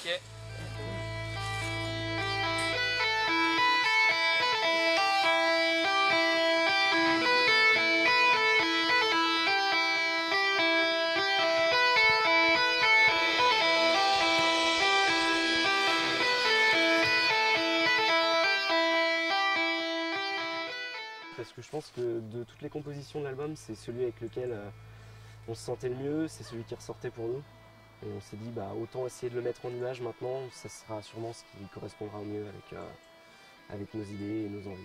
Ok. Parce que je pense que de toutes les compositions de l'album, c'est celui avec lequel on se sentait le mieux, c'est celui qui ressortait pour nous. Et on s'est dit, bah, autant essayer de le mettre en image maintenant, ça sera sûrement ce qui correspondra au mieux avec nos idées et nos envies.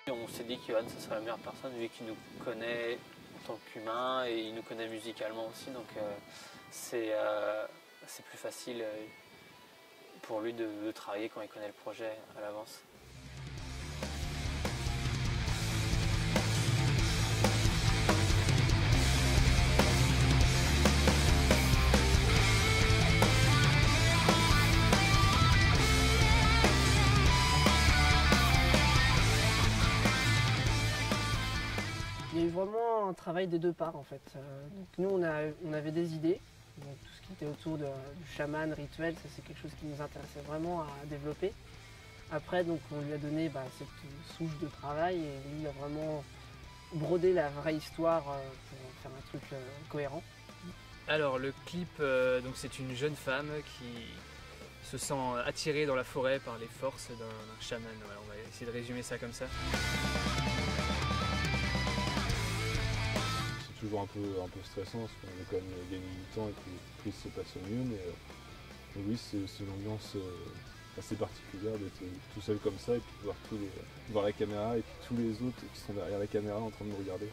On s'est dit que Johan, ce serait la meilleure personne, lui qui nous connaît en tant qu'humain et il nous connaît musicalement aussi, donc c'est plus facile pour lui de travailler quand il connaît le projet à l'avance. Il y a eu vraiment un travail des deux parts en fait. Donc nous on avait des idées, donc tout ce qui était autour du chaman, rituel, ça c'est quelque chose qui nous intéressait vraiment à développer. Après donc on lui a donné cette souche de travail et lui a vraiment brodé la vraie histoire pour faire un truc cohérent. Alors le clip, donc c'est une jeune femme qui se sent attirée dans la forêt par les forces d'un chaman. Voilà, on va essayer de résumer ça comme ça. C'est toujours un peu stressant parce qu'on veut quand même gagner du temps et que les prises se passent au mieux, mais oui, c'est une ambiance assez particulière d'être tout seul comme ça et puis de voir la caméra et puis tous les autres qui sont derrière la caméra en train de nous regarder.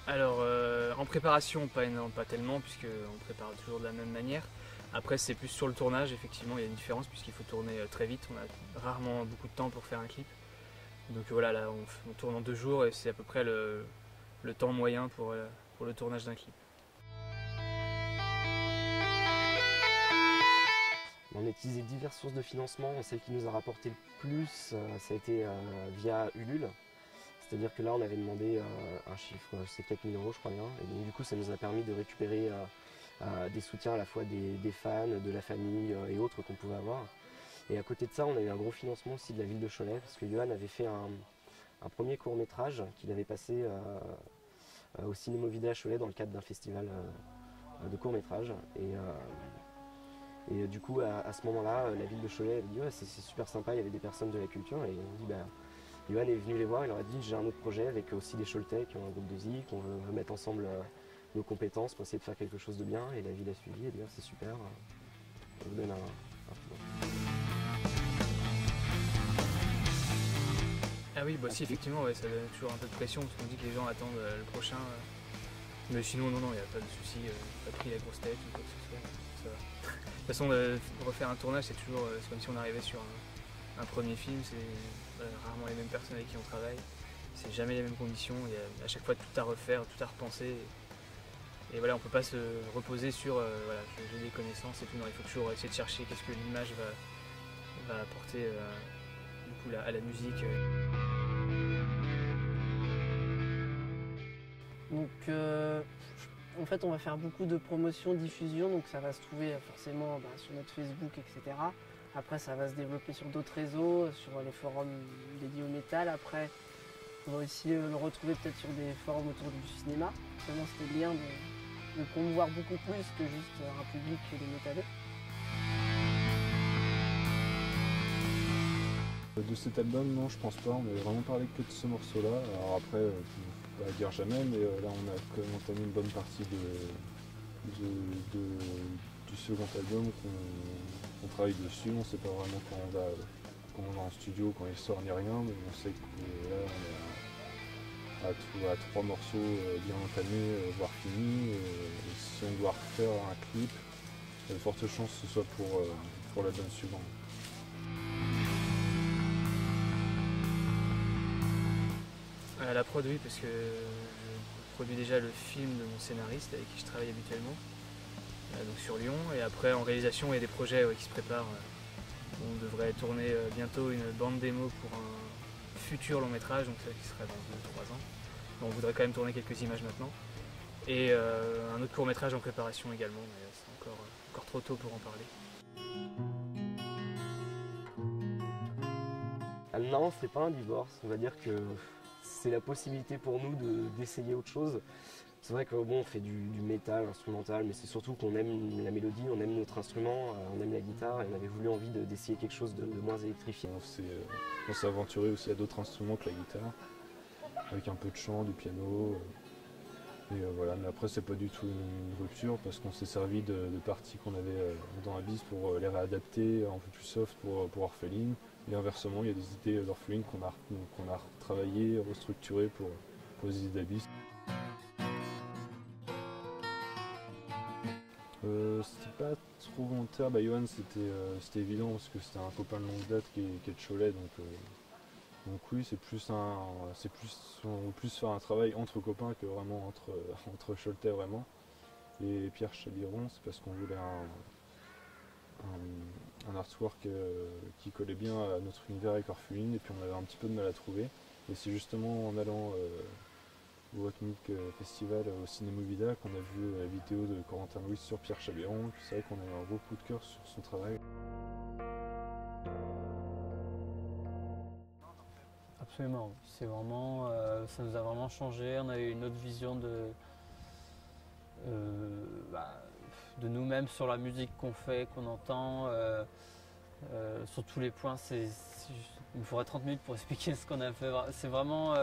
Alors en préparation, pas tellement puisqu'on prépare toujours de la même manière. Après c'est plus sur le tournage, effectivement il y a une différence puisqu'il faut tourner très vite, on a rarement beaucoup de temps pour faire un clip. Donc voilà, là on tourne en 2 jours et c'est à peu près le temps moyen pour le tournage d'un clip. On a utilisé diverses sources de financement. Celle qui nous a rapporté le plus, ça a été via Ulule. C'est-à-dire que là, on avait demandé un chiffre, c'est 4 000 € je crois bien. Et donc du coup, ça nous a permis de récupérer des soutiens à la fois des fans, de la famille et autres qu'on pouvait avoir. Et à côté de ça, on a eu un gros financement aussi de la ville de Cholet, parce que Johan avait fait un premier court-métrage qu'il avait passé au Cinéma Vidé à Cholet dans le cadre d'un festival de court-métrage. Et du coup, à ce moment-là, la ville de Cholet avait dit ouais, c'est super sympa, il y avait des personnes de la culture. Et on dit Johan est venu les voir, il leur a dit j'ai un autre projet avec aussi des Choletais qui ont un groupe de zik, on veut mettre ensemble nos compétences pour essayer de faire quelque chose de bien. Et la ville a suivi, et d'ailleurs c'est super. On vous donne un film. Ah oui, bah si effectivement, ouais, ça donne toujours un peu de pression parce qu'on dit que les gens attendent le prochain. Mais sinon, non, il n'y a pas de souci, pas pris la grosse tête ou quoi que ce soit. Ça va. De toute façon, refaire un tournage, c'est toujours c'est comme si on arrivait sur un premier film, c'est rarement les mêmes personnes avec qui on travaille. C'est jamais les mêmes conditions, il y a à chaque fois tout à refaire, tout à repenser. Et voilà, on ne peut pas se reposer sur voilà, j'ai des connaissances et tout. Non, il faut toujours essayer de chercher qu'est-ce que l'image va apporter du coup, à la musique. Donc en fait on va faire beaucoup de promotion, diffusion, donc ça va se trouver forcément sur notre Facebook, etc. Après ça va se développer sur d'autres réseaux, sur les forums dédiés au métal. Après on va aussi le retrouver peut-être sur des forums autour du cinéma. Vraiment c'était bien de promouvoir beaucoup plus que juste un public de métalleux. De cet album, non, je pense pas. On avait vraiment parlé que de ce morceau-là. Alors après, je ne vais pas dire jamais, mais là, on a quand même entamé une bonne partie du second album qu'on travaille dessus. On ne sait pas vraiment quand on va en studio, quand il sort, ni rien, mais on sait que là, on est à 3 morceaux bien entamés, voire finis. Et si on doit refaire un clip, il y a de fortes chances que ce soit pour l'album suivant. La prod, oui, parce que je produis déjà le film de mon scénariste avec qui je travaille habituellement, donc sur Lyon. Et après, en réalisation, il y a des projets qui se préparent. On devrait tourner bientôt une bande démo pour un futur long métrage, donc ça qui sera dans 2-3 ans. On voudrait quand même tourner quelques images maintenant. Et un autre court-métrage en préparation également, mais c'est encore trop tôt pour en parler. Non, c'est pas un divorce. On va dire que c'est la possibilité pour nous d'essayer autre chose. C'est vrai que bon, on fait du métal instrumental, mais c'est surtout qu'on aime la mélodie, on aime notre instrument, on aime la guitare, et on avait voulu envie d'essayer quelque chose de moins électrifié. On s'est aventuré aussi à d'autres instruments que la guitare, avec un peu de chant, du piano. Et voilà, mais après c'est pas du tout une rupture parce qu'on s'est servi de parties qu'on avait dans Abyss pour les réadapter un peu plus soft pour Orpheline. Et inversement, il y a des idées d'Orpheline qu'on a retravaillées, restructurées pour les idées d'Abyss. C'était pas trop volontaire, Johan c'était évident parce que c'était un copain de longue date qui est de Cholet, donc oui, c'est plus on veut plus faire un travail entre copains que vraiment entre Choletais vraiment. Et Pierre Chabiron, c'est parce qu'on voulait un artwork qui collait bien à notre univers avec Orpheline, et puis on avait un petit peu de mal à trouver. Et c'est justement en allant au Hacknick Festival au Cinéma Vida qu'on a vu la vidéo de Corentin Louis sur Pierre Chabiron, puis c'est vrai qu'on a eu un gros coup de cœur sur son travail. Absolument, c'est vraiment, ça nous a vraiment changé, on a eu une autre vision de nous-mêmes sur la musique qu'on fait, qu'on entend, sur tous les points. Il me faudrait 30 minutes pour expliquer ce qu'on a fait. C'est vraiment,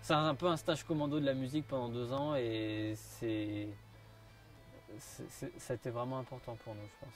c'est un peu un stage commando de la musique pendant 2 ans et ça a été vraiment important pour nous, je pense.